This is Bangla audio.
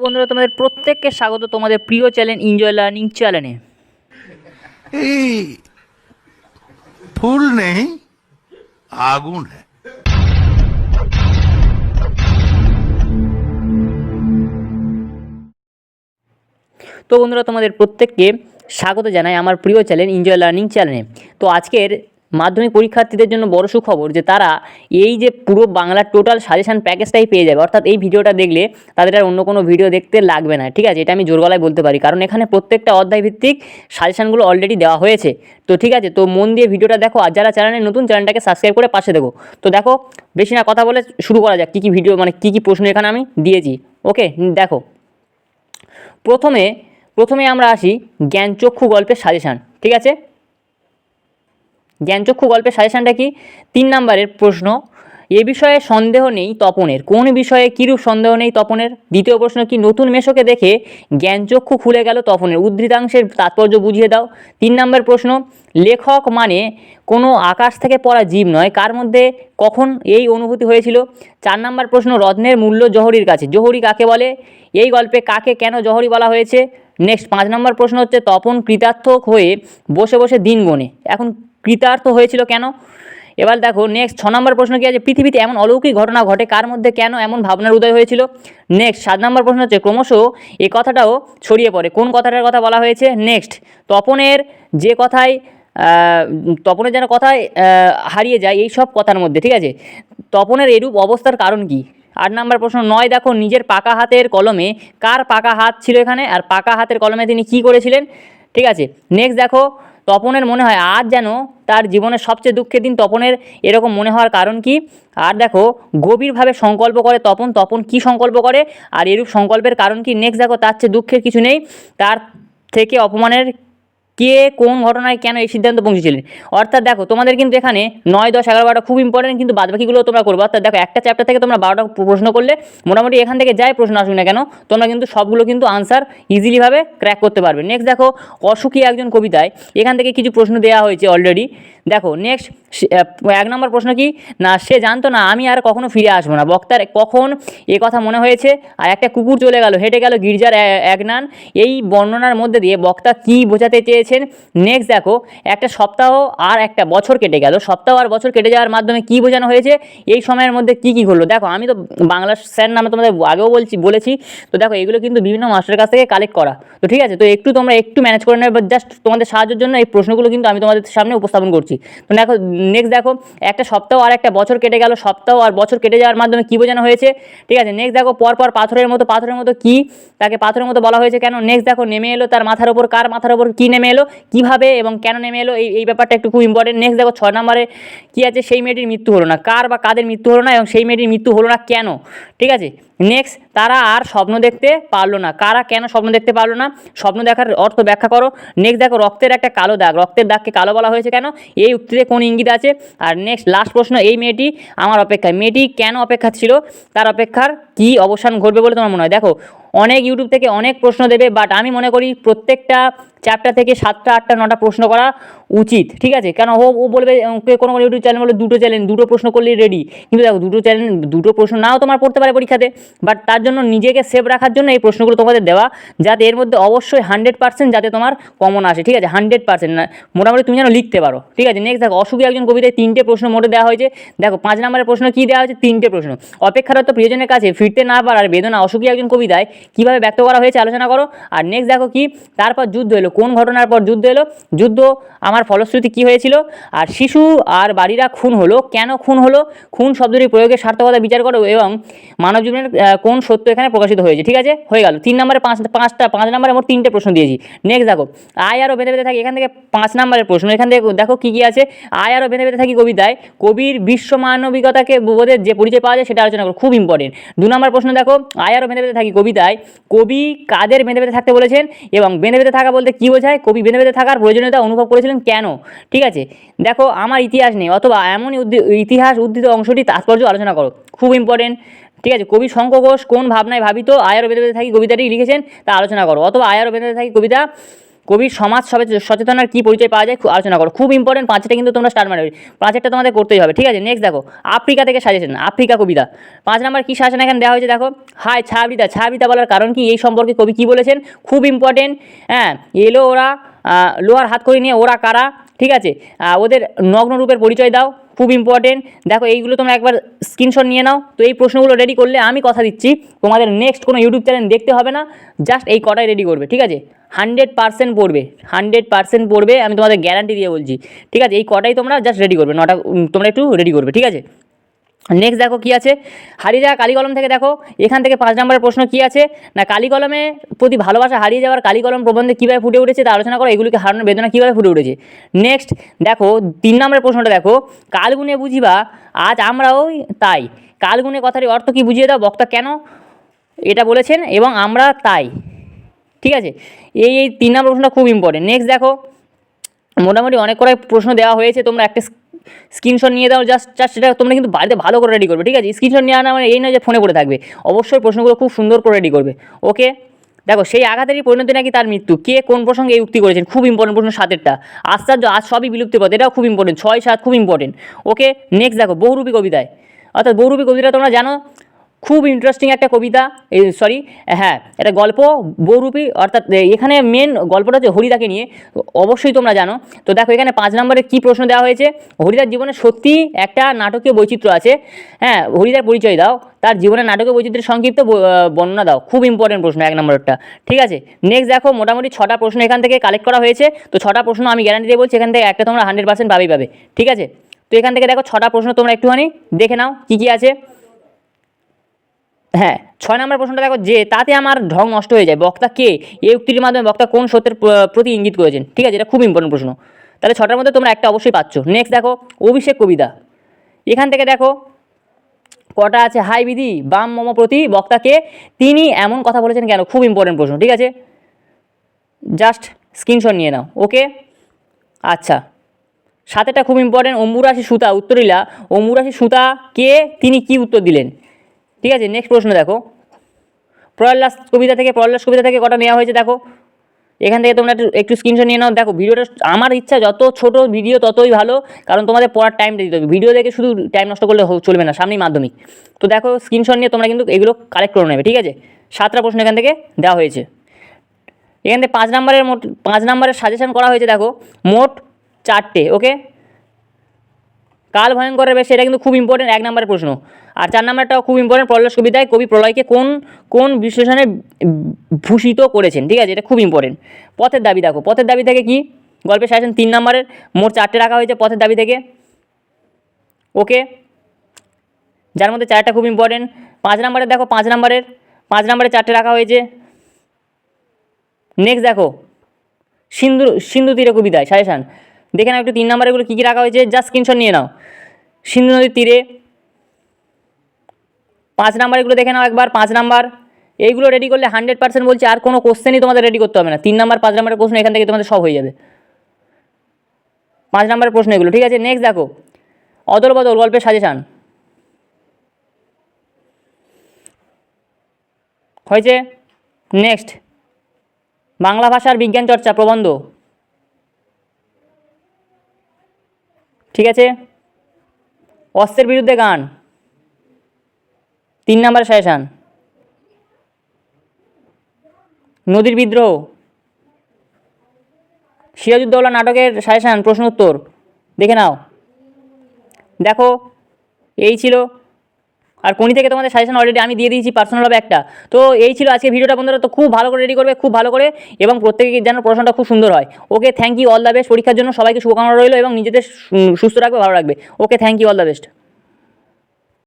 বন্ধুরা, তোমাদের প্রত্যেককে স্বাগত তোমাদের প্রিয় চ্যানেল এনজয় লার্নিং চ্যানেলে। এই फूल नहीं आगुन है। তো বন্ধুরা, তোমাদের প্রত্যেককে স্বাগত জানাই আমার প্রিয় চ্যানেল এনজয় লার্নিং চ্যানেলে। তো আজকের মাধ্যমিক পরীক্ষার্থীদের জন্য বড় সুখবর যে তারা এই যে পুরো বাংলার টোটাল সাজেশান প্যাকেজটাই পেয়ে যাবে, অর্থাৎ এই ভিডিওটা দেখলে তাদের আর অন্য কোনো ভিডিও দেখতে লাগবে না। ঠিক আছে, এটা আমি জোর গলায় বলতে পারি, কারণ এখানে প্রত্যেকটা অধ্যায় ভিত্তিক সাজেশানগুলো অলরেডি দেওয়া হয়েছে। তো ঠিক আছে, তো মন দিয়ে ভিডিওটা দেখো, আর যারা চ্যানেলে নতুন চ্যানেলটাকে সাবস্ক্রাইব করে পাশে দেবো। তো দেখো, বেশি না কথা বলে শুরু করা যাক। কী কী ভিডিও মানে কী কী প্রশ্ন এখানে আমি দিয়েছি। ওকে, দেখো, প্রথমে আমরা আসি জ্ঞানচক্ষু গল্পের সাজেশান। ঠিক আছে, জ্ঞানচক্ষু গল্পের সাজেশানটা কি? 3 নম্বরের প্রশ্ন, এ বিষয়ে সন্দেহ নেই তপনের। কোন বিষয়ে কীরূপ সন্দেহ নেই তপনের? দ্বিতীয় প্রশ্ন কি? নতুন মেশোকে দেখে জ্ঞানচক্ষু খুলে গেল তপনের, উদ্ধৃতাংশের তাৎপর্য বুঝিয়ে দাও। 3 নম্বর প্রশ্ন, লেখক মানে কোনো আকাশ থেকে পড়া জীব নয়, কার মধ্যে কখন এই অনুভূতি হয়েছিল? 4 নম্বর প্রশ্ন, রত্নের মূল্য জহরির কাছে, জহরি কাকে বলে? এই গল্পে কাকে কেন জহরি বলা হয়েছে? নেক্সট 5 নম্বর প্রশ্ন হচ্ছে, তপন কৃতার্থ হয়ে বসে বসে দিন গোনে, এখন কৃতার্থ হয়েছিল কেন? এবার দেখো নেক্সট 6 নম্বর প্রশ্ন কি আছে? পৃথিবীতে এমন অলৌকিক ঘটনা ঘটে, কার মধ্যে কেন এমন ভাবনার উদয় হয়েছিল? নেক্সট 7 নম্বর প্রশ্ন হচ্ছে, ক্রমশ এই কথাটাও ছড়িয়ে পড়ে, কোন কথাটার কথা বলা হয়েছে? নেক্সট, তপনের যে কথায় তপনের যেন কথায় হারিয়ে যায় এই সব কথার মধ্যে। ঠিক আছে, তপনের এরূপ অবস্থার কারণ কি? 8 নম্বর প্রশ্ন, 9 দেখো, নিজের পাকা হাতের কলমে, কার পাকা হাত ছিল এখানে, আর পাকা হাতের কলমে তিনি কি করেছিলেন? ঠিক আছে, নেক্সট দেখো, তপনের মনে হয় আজ যেন তার জীবনের সবচেয়ে দুঃখের দিন, তপনের এরকম মনে হওয়ার কারণ কি? আর দেখো, গভীরভাবে সংকল্প করে তপন কি সংকল্প করে, আর এরূপ সংকল্পের কারণ কি? নেক্সট দেখো, তার চেয়ে দুঃখের কিছু নেই, তার থেকে অপমানের কে কোন ঘটনায় কেন এই সিদ্ধান্ত পৌঁছেছিলেন? অর্থাৎ দেখো, তোমাদের কিন্তু এখানে 9, 10, 11, 12 খুব ইম্পর্টেন্ট, কিন্তু বাদবাকিগুলো তোমরা করবে। অর্থাৎ দেখো, একটা চ্যাপ্টার থেকে তোমরা 12টা প্রশ্ন করলে মোটামুটি এখান থেকে যাই প্রশ্ন আসুক না কেন, তোমরা কিন্তু সবগুলো কিন্তু আনসার ইজিলিভাবে ক্র্যাক করতে পারবে। নেক্সট দেখো, অসুখী একজন কবিতায় এখান থেকে কিছু প্রশ্ন দেওয়া হয়েছে অলরেডি। দেখো নেক্সট 1 নম্বর প্রশ্ন কি না, সে জানতো না আমি আর কখনো ফিরে আসবো না, বক্তার কখন এ কথা মনে হয়েছে? আর একটা কুকুর চলে গেল, হেঁটে গেল গির্জার একনান, এই বর্ণনার মধ্যে দিয়ে বক্তা কী বোঝাতে চেয়েছেন? নেক্সট দেখো, একটা সপ্তাহ আর একটা বছর কেটে গেল, সপ্তাহ আর বছর কেটে যাওয়ার মাধ্যমে কী বোঝানো হয়েছে? এই সময়ের মধ্যে কী কী ঘটলো? দেখো, আমি তো বাংলা স্যার নামে তোমাদের আগেও বলেছি। তো দেখো, এগুলো কিন্তু বিভিন্ন মাস্টারের কাছ থেকে কালেক্ট করা। তো ঠিক আছে, তো তোমরা একটু ম্যানেজ করে নেবে, জাস্ট তোমাদের সাহায্যের জন্য এই প্রশ্নগুলো কিন্তু আমি তোমাদের সামনে উপস্থাপন করছি। তো দেখো নেক্সট দেখো, একটা সপ্তাহ আর একটা বছর কেটে গেল, সপ্তাহ আর বছর কেটে যাওয়ার মাধ্যমে কী বোঝানো হয়েছে? ঠিক আছে, নেক্সট দেখো, পরপর পাথরের মতো কি, তাকে পাথরের মতো বলা হয়েছে কেন? নেক্সট দেখো, নেমে এলো তার মাথার ওপর, কার মাথার ওপর কী নেমে এলো, কীভাবে এবং কেন নেমে এলো, এই ব্যাপারটা একটু খুব ইম্পর্টেন্ট। নেক্সট দেখো 6 নম্বরে কী আছে? সেই মেয়েটির মৃত্যু হলো না, কার বা কাদের মৃত্যু হলো না এবং সেই মেয়েটির মৃত্যু হলো না কেন? ঠিক আছে, নেক্সট, তারা আর স্বপ্ন দেখতে পারলো না, কারা কেন স্বপ্ন দেখতে পারলো না? স্বপ্ন দেখার অর্থ ব্যাখ্যা করো। নেক্সট দেখো, রক্তের একটা কালো দাগ, রক্তের দাগকে কালো বলা হয়েছে কেন? এই উক্তিতে কোন ইঙ্গিত আছে? আর নেক্সট লাস্ট প্রশ্ন, এই মেয়েটি আমার অপেক্ষায়, মেয়েটি কেন অপেক্ষা ছিল, তার অপেক্ষার কী অবসান ঘটবে বলে তোমার মনে হয়? দেখো, অনেক ইউটিউব থেকে অনেক প্রশ্ন দেবে, বাট আমি মনে করি প্রত্যেকটা চ্যাপ্টার থেকে 7টা 8টা 9টা প্রশ্ন করা উচিত। ঠিক আছে, কেন ও বলবে, কোনো ইউটিউব চ্যানেল বলে দুটো প্রশ্ন করলেই রেডি, কিন্তু দেখো দুটো প্রশ্ন নাও তোমার পড়তে পারে পরীক্ষাতে, বাট তার জন্য নিজেকে সেভ রাখার জন্য এই প্রশ্নগুলো তোমাদের দেওয়া, যাতে এর মধ্যে অবশ্যই 100% যাতে তোমার কমন আসে। ঠিক আছে, 100% না, মোটামুটি তুমি যেন লিখতে পারো। ঠিক আছে, নেক্সট দেখো, অসুখী একজন কবিতায় 3টে প্রশ্ন মোটে দেওয়া হয়েছে। দেখো 5 নম্বরের প্রশ্ন কী দেওয়া হয়েছে? 3টে প্রশ্ন, অপেক্ষারত প্রিয়জনের কাছে ফিরতে না পারার বেদনা অসুখী একজন কবিতায় কীভাবে ব্যক্ত করা হয়েছে আলোচনা করো। আর নেক্সট দেখো কি, তারপর যুদ্ধ এলো, কোন ঘটনার পর যুদ্ধ এলো, যুদ্ধ আমার ফলশ্রুতি কী হয়েছিল? আর শিশু আর বাড়িরা খুন হলো, কেন খুন হলো? খুন শব্দটি প্রয়োগের সার্থকতা বিচার করো এবং মানব জীবনের কোন সত্য এখানে প্রকাশিত হয়েছে। ঠিক আছে, হয়ে গেল 3 নম্বরে 5 নম্বরে মোট 3টে প্রশ্ন দিয়েছি। নেক্সট দেখো, আয় আরও বেঁধে বেঁধে থাকি, এখান থেকে 5 নম্বরের প্রশ্ন, এখান থেকে দেখো কী কী আছে? আয় আরও বেঁধে বেঁধে থাকি কবিতায় কবির বিশ্ব মানবিকতাকে বোধের যে পরিচয় পাওয়া যায় সেটা আলোচনা করো, খুব ইম্পর্টেন্ট। 2 নম্বর প্রশ্ন দেখো, আয় আরও বেঁধে বেঁধে থাকি কবিতায় কবি কাদের বেঁধে বেঁধে থাকতে বলেছেন এবং বেঁধে বেঁধে থাকা বলতে কী বোঝায়? কবি বেঁধে বেঁধে থাকার প্রয়োজনীয়তা অনুভব করেছিলেন কেন? ঠিক আছে, দেখো, আমার ইতিহাস নেই অথবা এমনই ইতিহাস উদ্ধৃত অংশটি তাৎপর্য আলোচনা করো, খুব ইম্পর্টেন্ট। ঠিক আছে, কবি শঙ্খ ঘোষ কোন ভাবনায় ভাবিত আয়ারও বেঁধে বেঁধে থাকি কবিতাটি লিখেছেন তা আলোচনা করো, অথবা আয়ারও বেঁধে বেঁধে থাকি কবিতা কবির সমাজ সচেতনার কী পরিচয় পাওয়া যায় আলোচনা করো। খুব ইম্পর্টেন্ট, 5টা কিন্তু তোমরা স্টার মারবে, 5টা তোমাদের করতেই হবে, ঠিক আছে। নেক্সট দেখো, আফ্রিকা থেকে সাজেশন, আফ্রিকা কবিতা 5 নাম্বার কী সাজেশন এখানে দেওয়া হয়েছে দেখো। হাই ছাবৃতা, ছাবৃতা বলার কারণ কি, এই সম্পর্কে কবি কী বলেছেন, খুব ইম্পর্টেন্ট। হ্যাঁ, এলো ওরা লোহার হাত করে নিয়ে, ওরা কারা, ঠিক আছে, ওদের নগ্ন রূপের পরিচয় দাও, খুব ইম্পর্টেন্ট। দেখো এইগুলো তোমরা একবার স্ক্রিনশট নিয়ে নাও। তো এই প্রশ্নগুলো রেডি করলে আমি কথা দিচ্ছি তোমাদের নেক্সট কোনো ইউটিউব চ্যানেল দেখতে হবে না, জাস্ট এই কটাই রেডি করবে, ঠিক আছে। 100% পড়বে, 100% পড়বে, আমি তোমাদের গ্যারান্টি দিয়ে বলছি, ঠিক আছে। এই কটাই তোমরা জাস্ট রেডি করবে, 9টা তোমরা একটু রেডি করবে, ঠিক আছে। নেক্সট দেখো কী আছে, হারিয়ে যাওয়া কালিকলম থেকে দেখো এখান থেকে 5 নম্বরের প্রশ্ন কী আছে না, কালিকলমে প্রতি ভালোবাসা হারিয়ে যাওয়ার কালিকলম প্রবন্ধে কীভাবে ফুটে উঠেছে তা আলোচনা করো, এগুলিকে হারানোর বেদনা কীভাবে ফুটে উঠেছে। নেক্সট দেখো 3 নম্বরের প্রশ্নটা দেখো, কালগুনে বুঝিবা আজ আমরাও তাই, কালগুনে কথার অর্থ কী বুঝিয়ে দাও, বক্তা কেন এটা বলেছেন এবং আমরা তাই, ঠিক আছে। এই 3 নম্বর প্রশ্নটা খুব ইম্পর্টেন্ট। নেক্সট দেখো মোটামুটি অনেক কটাই প্রশ্ন দেওয়া হয়েছে, তোমরা একটা স্ক্রিনশট নিয়ে দাও, জাস্ট সেটা তোমরা কিন্তু বাড়িতে ভালো করে রেডি করবে, ঠিক আছে। স্ক্রিনশট নিয়ে আনা মানে এই নয় যে ফোনে পড়ে থাকবে, অবশ্যই প্রশ্নগুলো খুব সুন্দর করে রেডি করবে, ওকে। দেখো সেই আঘাতেরই পরিণতি নাকি তার মৃত্যু, কে কোন প্রসঙ্গে এই উক্তি করেছেন, খুব ইম্পর্টেন্ট প্রশ্ন 7এরটা। আশ্চর্য আজ সবই বিলুপ্তির পথে, এটাও খুব ইম্পর্টেন্ট, 6, 7 খুব ইম্পর্টেন্ট, ওকে। নেক্সট দেখো বহুরূপী কবিতায়, অর্থাৎ বহুরূপী কবিতা তোমরা জানো খুব ইন্টারেস্টিং একটা কবিতা, সরি হ্যাঁ এটা গল্প বহুরূপী, অর্থাৎ এখানে মেন গল্পটা হচ্ছে হরিদাকে নিয়ে, অবশ্যই তোমরা জানো। তো দেখো এখানে 5 নম্বরে কী প্রশ্ন দেওয়া হয়েছে, হরিদার জীবনে সত্যি একটা নাটকীয় বৈচিত্র্য আছে, হ্যাঁ হরিদার পরিচয় দাও, তার জীবনে নাটকীয় বৈচিত্র্যের সংক্ষিপ্ত বর্ণনা দাও, খুব ইম্পর্টেন্ট প্রশ্ন 1 নম্বরটা, ঠিক আছে। নেক্সট দেখো মোটামুটি 6টা প্রশ্ন এখান থেকে কালেক্ট করা হয়েছে, তো 6টা প্রশ্ন আমি গ্যারান্টি দিয়ে বলছি এখান থেকে একটা তোমরা 100% পাবে, ঠিক আছে। তো এখান থেকে দেখো 6টা প্রশ্ন তোমরা একটুখানি দেখে নাও কী কী আছে। হ্যাঁ 6 নম্বর প্রশ্নটা দেখো, যে তাতে আমার ঢং নষ্ট হয়ে যায়, বক্তা কে, এই উক্তির মাধ্যমে বক্তা কোন সত্যের প্রতি ইঙ্গিত করেছেন, ঠিক আছে, এটা খুব ইম্পর্টেন্ট প্রশ্ন, তাহলে 6টার মধ্যে তোমরা একটা অবশ্যই পাচ্ছ। নেক্সট দেখো অভিষেক কবিতা, এখান থেকে দেখো কটা আছে, হাই বিধি বাম মম প্রতি বক্তাকে তিনি এমন কথা বলেছেন কেন, খুব ইম্পর্টেন্ট প্রশ্ন, ঠিক আছে, জাস্ট স্ক্রিনশট নিয়ে নাও, ওকে। আচ্ছা 7টা খুব ইম্পর্টেন্ট, অম্বুরাশি সুতা উত্তরিলা, অম্বুরাশি সুতা কে, তিনি কি উত্তর দিলেন, ঠিক আছে। নেক্সট প্রশ্ন দেখো প্রহ্লাদ কবিতা থেকে কটা নেওয়া হয়েছে দেখো, এখান থেকে তোমরা একটু স্ক্রিনশট নিয়ে নাও। দেখো ভিডিওটা আমার ইচ্ছা যত ছোট ভিডিও ততই ভালো, কারণ তোমাদের পড়ার টাইমটা দিতে হবে, ভিডিও দেখে শুধু টাইম নষ্ট করলে চলবে না, সামনেই মাধ্যমিক। তো দেখো স্ক্রিনশট নিয়ে তোমরা কিন্তু এগুলো কালেক্ট করে নেবে, ঠিক আছে। 7টা প্রশ্ন এখান থেকে দেওয়া হয়েছে, এখান থেকে 5 নম্বরের সাজেশন করা হয়েছে দেখো মোট 4টে, ওকে। কাল ভয়ঙ্করের বেশ, এটা কিন্তু খুব ইম্পর্টেন্ট 1 নম্বরের প্রশ্ন। আর 4 নম্বরটাও খুব ইম্পর্টেন্ট, প্রহ্লাদ কবিতায় কবি প্রলয়কে কোন বিশ্লেষণে ভূষিত করেছেন, ঠিক আছে, এটা খুব ইম্পর্টেন্ট। পথের দাবি দেখো, পথের দাবি থেকে কি গল্পের সাজেশন 3 নম্বরের, মোট 4টে রাখা হয়েছে পথের দাবি থেকে, ওকে, যার মধ্যে 4টা খুব ইম্পর্টেন্ট। 5 নম্বরের দেখো 5 নম্বরে 4টে রাখা হয়েছে। নেক্সট দেখো সিন্ধু তীরে কবিতায় সাজেশান, দেখে নাও একটু 3 নম্বরেগুলো কী কী রাখা হয়েছে, জাস্ট স্ক্রিনশট নিয়ে নাও। সিন্ধু নদীর তীরে 5 নম্বরগুলো দেখে নাও একবার, 5 নম্বর এইগুলো রেডি করলে 100% বলছি আর কোনো কোশ্চেনই তোমাদের রেডি করতে হবে না, 3 নম্বর 5 নম্বরের প্রশ্ন এখান থেকে তোমাদের সব হয়ে যাবে, 5 নম্বরের প্রশ্ন এগুলো, ঠিক আছে। নেক্সট দেখো অদল বদল গল্পের সাজেশান হয়েছে। নেক্সট বাংলা ভাষার বিজ্ঞান চর্চা প্রবন্ধ, ঠিক আছে। অস্ত্রের বিরুদ্ধে গান 3 নম্বরের সাজেশান। নদীর বিদ্রোহ, সিরাজউদ্দৌলা নাটকের সাজেশান প্রশ্ন উত্তর দেখে নাও। দেখো এই ছিল, আর কোনি থেকে তোমাদের সাজেশন অলরেডি আমি দিয়ে দিয়েছি পার্সোনালভাবে একটা। তো এই ছিল আজকে ভিডিওটা বন্ধুরা, তো খুব ভালো করে রেডি করবে, খুব ভালো করে, এবং প্রত্যেকে যেন পড়াশোনাটা খুব সুন্দর হয়, okay. Thank you, all the best, পরীক্ষার জন্য সবাইকে শুভকামনা রইলো এবং নিজেদের সুস্থ রাখবে, ভালো রাখবে, okay. Thank you, all the best.